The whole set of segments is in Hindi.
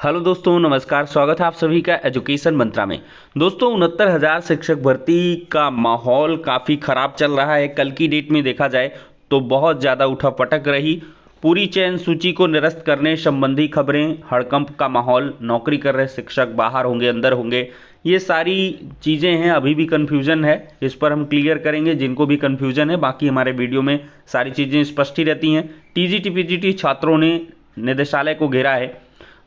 हेलो दोस्तों, नमस्कार। स्वागत है आप सभी का एजुकेशन मंत्रा में। दोस्तों 69,000 शिक्षक भर्ती का माहौल काफ़ी ख़राब चल रहा है। कल की डेट में देखा जाए तो बहुत ज़्यादा उठापटक रही। पूरी चयन सूची को निरस्त करने संबंधी खबरें, हड़कंप का माहौल, नौकरी कर रहे शिक्षक बाहर होंगे अंदर होंगे, ये सारी चीज़ें हैं। अभी भी कन्फ्यूज़न है, इस पर हम क्लियर करेंगे जिनको भी कन्फ्यूज़न है। बाकी हमारे वीडियो में सारी चीज़ें स्पष्ट ही रहती हैं। टीजीटी पीजीटी छात्रों ने निदेशालय को घेरा है।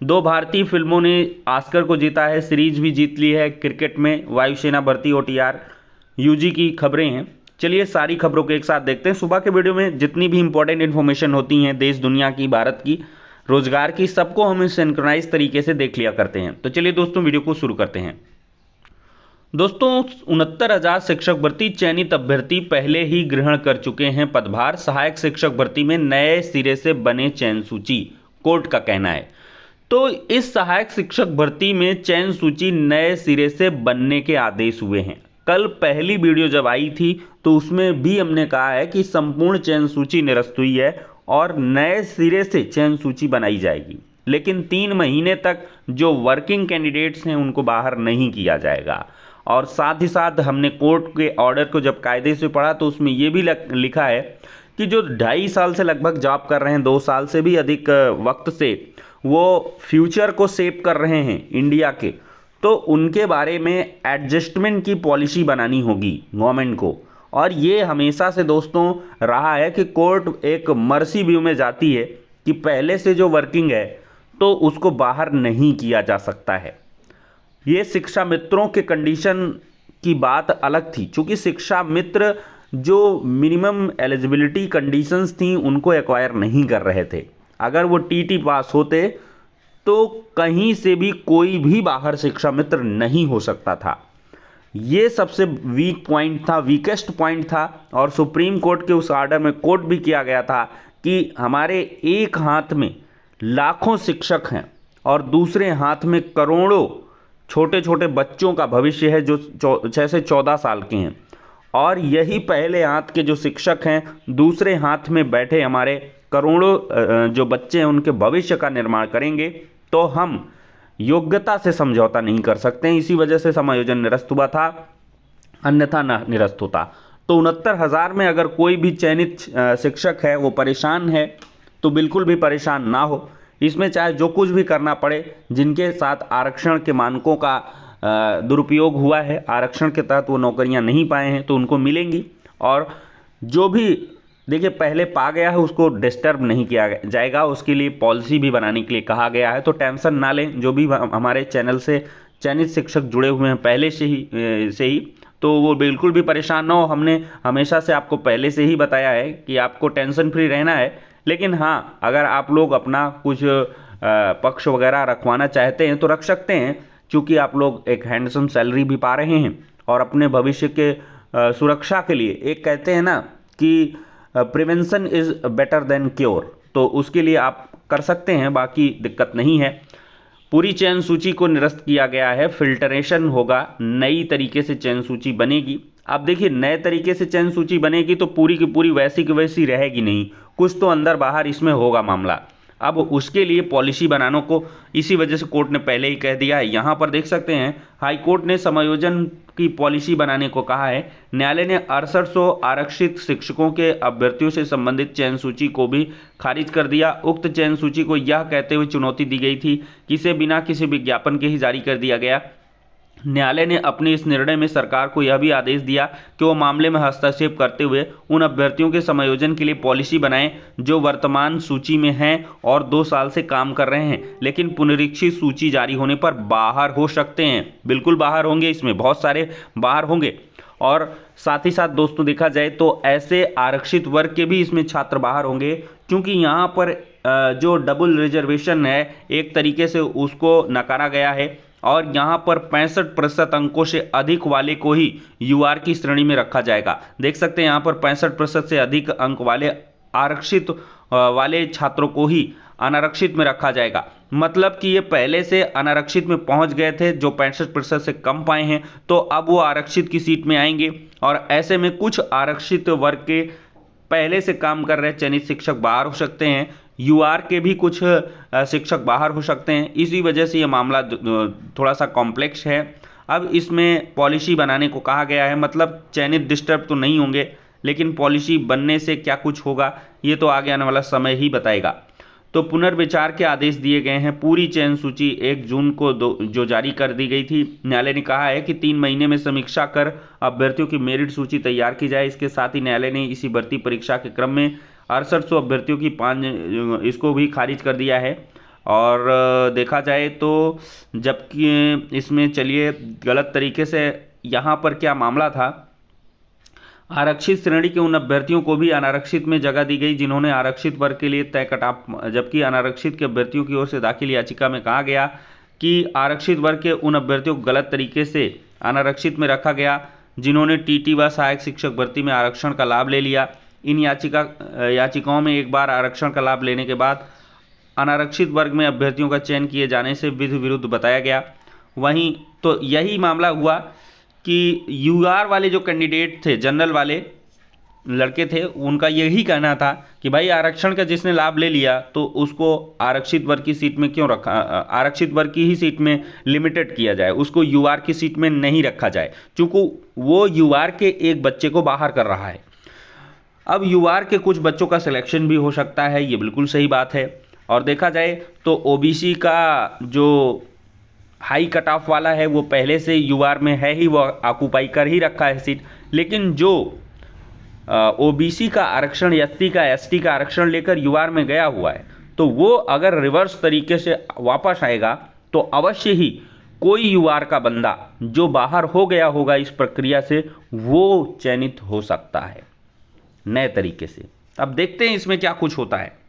2 भारतीय फिल्मों ने ऑस्कर को जीता है, सीरीज भी जीत ली है। क्रिकेट में वायुसेना भर्ती ओटीआर यूजी की खबरें हैं। चलिए सारी खबरों को एक साथ देखते हैं। सुबह के वीडियो में जितनी भी इंपॉर्टेंट इन्फॉर्मेशन होती हैं देश दुनिया की, भारत की, रोजगार की, सबको हम सिंक्रोनाइज तरीके से देख लिया करते हैं। तो चलिए दोस्तों वीडियो को शुरू करते हैं। दोस्तों 69,000 शिक्षक भर्ती चयनित अभ्यर्थी पहले ही ग्रहण कर चुके हैं पदभार। सहायक शिक्षक भर्ती में नए सिरे से बने चयन सूची, कोर्ट का कहना है। तो इस सहायक शिक्षक भर्ती में चयन सूची नए सिरे से बनने के आदेश हुए हैं। कल पहली वीडियो जब आई थी तो उसमें भी हमने कहा है कि संपूर्ण चयन सूची निरस्त हुई है और नए सिरे से चयन सूची बनाई जाएगी, लेकिन 3 महीने तक जो वर्किंग कैंडिडेट्स हैं उनको बाहर नहीं किया जाएगा। और साथ ही साथ हमने कोर्ट के ऑर्डर को जब कायदे से पढ़ा तो उसमें यह भी लिखा है कि जो 2.5 साल से लगभग जॉब कर रहे हैं, 2 साल से भी अधिक वक्त से वो फ्यूचर को सेव कर रहे हैं इंडिया के, तो उनके बारे में एडजस्टमेंट की पॉलिसी बनानी होगी गवर्नमेंट को। और ये हमेशा से दोस्तों रहा है कि कोर्ट एक मर्सी व्यू में जाती है कि पहले से जो वर्किंग है तो उसको बाहर नहीं किया जा सकता है। ये शिक्षा मित्रों के कंडीशन की बात अलग थी, क्योंकि शिक्षा मित्र जो मिनिमम एलिजिबिलिटी कंडीशंस थी उनको एक्वायर नहीं कर रहे थे। अगर वो टीटी पास होते तो कहीं से भी कोई भी बाहर शिक्षा मित्र नहीं हो सकता था। ये सबसे वीक पॉइंट था, वीकेस्ट पॉइंट था। और सुप्रीम कोर्ट के उस ऑर्डर में कोट भी किया गया था कि हमारे एक हाथ में लाखों शिक्षक हैं और दूसरे हाथ में करोड़ों छोटे छोटे बच्चों का भविष्य है जो 6 से 14 साल के हैं। और यही पहले हाथ के जो शिक्षक हैं, दूसरे हाथ में बैठे हमारे करोड़ों जो बच्चे हैं उनके भविष्य का निर्माण करेंगे। तो हम योग्यता से समझौता नहीं कर सकते हैं। इसी वजह से समायोजन निरस्त हुआ था, अन्यथा न निरस्त होता। तो 69,000 में अगर कोई भी चयनित शिक्षक है वो परेशान है तो बिल्कुल भी परेशान ना हो। इसमें चाहे जो कुछ भी करना पड़े, जिनके साथ आरक्षण के मानकों का दुरुपयोग हुआ है, आरक्षण के तहत वो नौकरियां नहीं पाए हैं तो उनको मिलेंगी। और जो भी देखिए पहले पा गया है उसको डिस्टर्ब नहीं किया जाएगा, उसके लिए पॉलिसी भी बनाने के लिए कहा गया है। तो टेंशन ना लें, जो भी हमारे चैनल से चयनित शिक्षक जुड़े हुए हैं पहले से ही तो वो बिल्कुल भी परेशान ना हो। हमने हमेशा से आपको पहले से ही बताया है कि आपको टेंशन फ्री रहना है। लेकिन हाँ, अगर आप लोग अपना कुछ पक्ष वगैरह रखवाना चाहते हैं तो रख सकते हैं, क्योंकि आप लोग एक हैंडसम सैलरी भी पा रहे हैं और अपने भविष्य के सुरक्षा के लिए, एक कहते हैं ना कि prevention is better than cure, तो उसके लिए आप कर सकते हैं, बाकी दिक्कत नहीं है। पूरी चयन सूची को निरस्त किया गया है, फिल्टरेशन होगा, नई तरीके से चयन सूची बनेगी। अब देखिए नए तरीके से चयन सूची बनेगी तो पूरी की पूरी वैसी की वैसी रहेगी नहीं, कुछ तो अंदर बाहर इसमें होगा मामला। अब उसके लिए पॉलिसी बनाने को इसी वजह से कोर्ट ने पहले ही कह दिया है। यहाँ पर देख सकते हैं हाई कोर्ट ने समायोजन की पॉलिसी बनाने को कहा है। न्यायालय ने 6800 आरक्षित शिक्षकों के अभ्यर्थियों से संबंधित चयन सूची को भी खारिज कर दिया। उक्त चयन सूची को यह कहते हुए चुनौती दी गई थी कि इसे बिना किसी विज्ञापन के ही जारी कर दिया गया। न्यायालय ने अपने इस निर्णय में सरकार को यह भी आदेश दिया कि वो मामले में हस्तक्षेप करते हुए उन अभ्यर्थियों के समायोजन के लिए पॉलिसी बनाएं जो वर्तमान सूची में हैं और 2 साल से काम कर रहे हैं, लेकिन पुनरीक्षित सूची जारी होने पर बाहर हो सकते हैं। बिल्कुल बाहर होंगे, इसमें बहुत सारे बाहर होंगे। और साथ ही साथ दोस्तों देखा जाए तो ऐसे आरक्षित वर्ग के भी इसमें छात्र बाहर होंगे, क्योंकि यहाँ पर जो डबल रिजर्वेशन है एक तरीके से उसको नकारा गया है और यहाँ पर 65% अंकों से अधिक वाले को ही यूआर की श्रेणी में रखा जाएगा। देख सकते हैं यहाँ पर 65% से अधिक अंक वाले आरक्षित वाले छात्रों को ही अनारक्षित में रखा जाएगा। मतलब कि ये पहले से अनारक्षित में पहुंच गए थे जो 65% से कम पाए हैं, तो अब वो आरक्षित की सीट में आएंगे। और ऐसे में कुछ आरक्षित वर्ग के पहले से काम कर रहे चयनित शिक्षक बाहर हो सकते हैं, यूआर के भी कुछ शिक्षक बाहर हो सकते हैं। इसी वजह से ये मामला थोड़ा सा कॉम्प्लेक्स है। अब इसमें पॉलिसी बनाने को कहा गया है, मतलब चयनित डिस्टर्ब तो नहीं होंगे, लेकिन पॉलिसी बनने से क्या कुछ होगा ये तो आगे आने वाला समय ही बताएगा। तो पुनर्विचार के आदेश दिए गए हैं। पूरी चयन सूची 1 जून को जो जारी कर दी गई थी। न्यायालय ने कहा है कि 3 महीने में समीक्षा कर अभ्यर्थियों की मेरिट सूची तैयार की जाए। इसके साथ ही न्यायालय ने इसी भर्ती परीक्षा के क्रम में 6800 अभ्यर्थियों की 5 इसको भी खारिज कर दिया है। और देखा जाए तो जबकि इसमें चलिए गलत तरीके से यहाँ पर क्या मामला था, आरक्षित श्रेणी के उन अभ्यर्थियों को भी अनारक्षित में जगह दी गई जिन्होंने आरक्षित वर्ग के लिए तय कटाफ, जबकि अनारक्षित के अभ्यर्थियों की ओर से दाखिल याचिका में कहा गया कि आरक्षित वर्ग के उन अभ्यर्थियों को गलत तरीके से अनारक्षित में रखा गया जिन्होंने टीटी व सहायक शिक्षक भर्ती में आरक्षण का लाभ ले लिया। इन याचिकाओं में एक बार आरक्षण का लाभ लेने के बाद अनारक्षित वर्ग में अभ्यर्थियों का चयन किए जाने से विधि विरुद्ध बताया गया। वहीं तो यही मामला हुआ कि यूआर वाले जो कैंडिडेट थे, जनरल वाले लड़के थे, उनका यही कहना था कि भाई आरक्षण का जिसने लाभ ले लिया तो उसको आरक्षित वर्ग की सीट में क्यों रखा, आरक्षित वर्ग की ही सीट में लिमिटेड किया जाए, उसको यूआर की सीट में नहीं रखा जाए, क्योंकि वो यूआर के एक बच्चे को बाहर कर रहा है। अब यूआर के कुछ बच्चों का सिलेक्शन भी हो सकता है, ये बिल्कुल सही बात है। और देखा जाए तो ओबीसी का जो हाई कट ऑफ वाला है वो पहले से यूआर में है ही, वो ऑक्यूपाई कर ही रखा है सीट। लेकिन जो ओबीसी का आरक्षण, एससी का, एसटी का आरक्षण लेकर यूआर में गया हुआ है, तो वो अगर रिवर्स तरीके से वापस आएगा तो अवश्य ही कोई यूआर का बंदा जो बाहर हो गया होगा इस प्रक्रिया से, वो चयनित हो सकता है नए तरीके से। अब देखते हैं इसमें क्या कुछ होता है।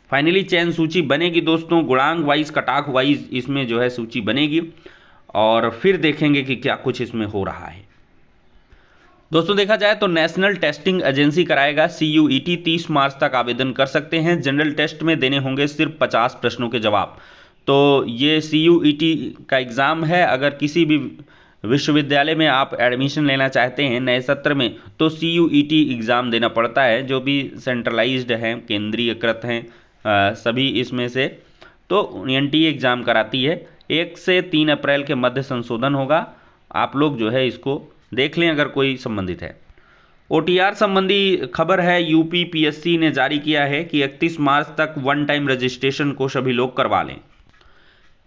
फाइनली चयन सूची बनेगी दोस्तों, गुणांक वाइज, कटाक वाइज इसमें जो है सूची बनेगी और फिर देखेंगे कि क्या कुछ इसमें हो रहा है। दोस्तों देखा जाए तो नेशनल टेस्टिंग एजेंसी कराएगा CUET, 30 मार्च तक आवेदन कर सकते हैं। जनरल टेस्ट में देने होंगे सिर्फ 50 प्रश्नों के जवाब। तो ये CUET का एग्ज़ाम है। अगर किसी भी विश्वविद्यालय में आप एडमिशन लेना चाहते हैं नए सत्र में तो CUET एग्ज़ाम देना पड़ता है। जो भी सेंट्रलाइज्ड हैं, केंद्रीयकृत हैं सभी इसमें से, तो NTA एग्ज़ाम कराती है। 1 से 3 अप्रैल के मध्य संशोधन होगा। आप लोग जो है इसको देख लें अगर कोई संबंधित है। OTR संबंधी खबर है, UPPSC ने जारी किया है कि 31 मार्च तक 1 टाइम रजिस्ट्रेशन को सभी लोग करवा लें।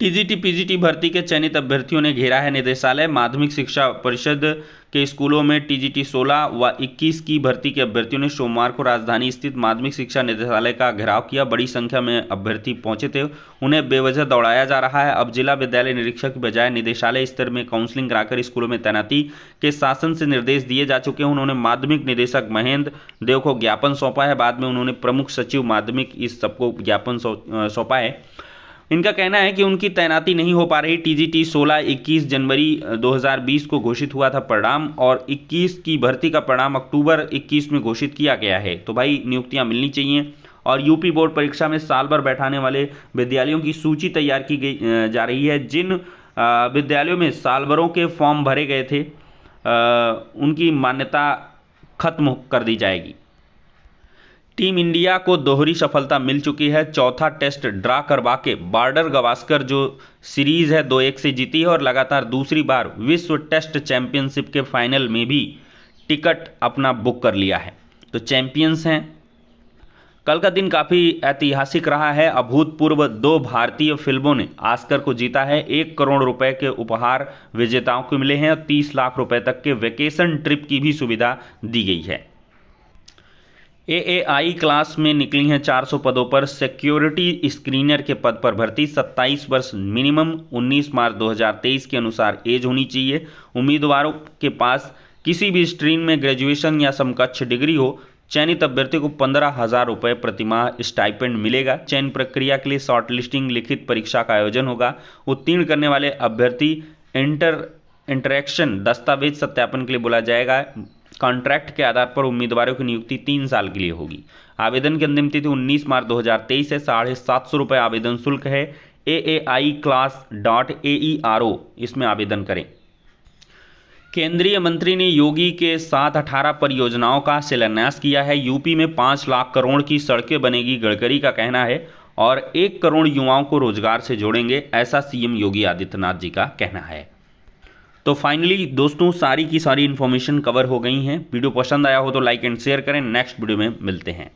TGT PGT भर्ती के चयनित अभ्यर्थियों ने घेरा है निदेशालय। माध्यमिक शिक्षा परिषद के स्कूलों में TGT 16 व 21 की भर्ती के अभ्यर्थियों ने सोमवार को राजधानी स्थित माध्यमिक शिक्षा निदेशालय का घेराव किया। बड़ी संख्या में अभ्यर्थी पहुंचे थे, उन्हें बेवजह दौड़ाया जा रहा है। अब जिला विद्यालय निरीक्षक की बजाय निदेशालय स्तर में काउंसलिंग कराकर स्कूलों में तैनाती के शासन से निर्देश दिए जा चुके हैं। उन्होंने माध्यमिक निदेशक महेंद्र देव को ज्ञापन सौंपा है। बाद में उन्होंने प्रमुख सचिव माध्यमिक इस सबको ज्ञापन सौंपा है। इनका कहना है कि उनकी तैनाती नहीं हो पा रही। TGT 16 21 जनवरी 2020 को घोषित हुआ था परिणाम, और 21 की भर्ती का परिणाम अक्टूबर 21 में घोषित किया गया है। तो भाई नियुक्तियां मिलनी चाहिए। और यूपी बोर्ड परीक्षा में साल भर बैठाने वाले विद्यालयों की सूची तैयार की गई जा रही है। जिन विद्यालयों में साल भरों के फॉर्म भरे गए थे उनकी मान्यता खत्म कर दी जाएगी। टीम इंडिया को दोहरी सफलता मिल चुकी है। चौथा टेस्ट ड्रा करवा के बॉर्डर गावस्कर जो सीरीज है 2-1 से जीती है और लगातार दूसरी बार विश्व टेस्ट चैंपियनशिप के फाइनल में भी टिकट अपना बुक कर लिया है। तो चैंपियंस हैं। कल का दिन काफ़ी ऐतिहासिक रहा है। अभूतपूर्व 2 भारतीय फिल्मों ने ऑस्कर को जीता है। 1 करोड़ रुपए के उपहार विजेताओं को मिले हैं और 30 लाख रुपए तक के वेकेशन ट्रिप की भी सुविधा दी गई है। AAI क्लास में निकली हैं 400 पदों पर सिक्योरिटी स्क्रीनर के पद पर भर्ती। 27 वर्ष मिनिमम, 19 मार्च 2023 के अनुसार एज होनी चाहिए। उम्मीदवारों के पास किसी भी स्ट्रीम में ग्रेजुएशन या समकक्ष डिग्री हो। चयनित अभ्यर्थी को 15,000 रुपये प्रतिमाह स्टाइपेंड मिलेगा। चयन प्रक्रिया के लिए शॉर्ट लिस्टिंग लिखित परीक्षा का आयोजन होगा। उत्तीर्ण करने वाले अभ्यर्थी इंटरेक्शन दस्तावेज सत्यापन के लिए बुलाया जाएगा। कॉन्ट्रैक्ट के आधार पर उम्मीदवारों की नियुक्ति 3 साल के लिए होगी। आवेदन की अंतिम तिथि 19 मार्च 2023 है। 750 रुपये आवेदन शुल्क है। AAIclass.aero इसमें आवेदन करें। केंद्रीय मंत्री ने योगी के साथ 18 परियोजनाओं का शिलान्यास किया है। यूपी में 5 लाख करोड़ की सड़कें बनेगी, गडकरी का कहना है। और 1 करोड़ युवाओं को रोजगार से जोड़ेंगे, ऐसा सीएम योगी आदित्यनाथ जी का कहना है। तो फाइनली दोस्तों सारी की सारी इन्फॉर्मेशन कवर हो गई हैं। वीडियो पसंद आया हो तो लाइक एंड शेयर करें। नेक्स्ट वीडियो में मिलते हैं।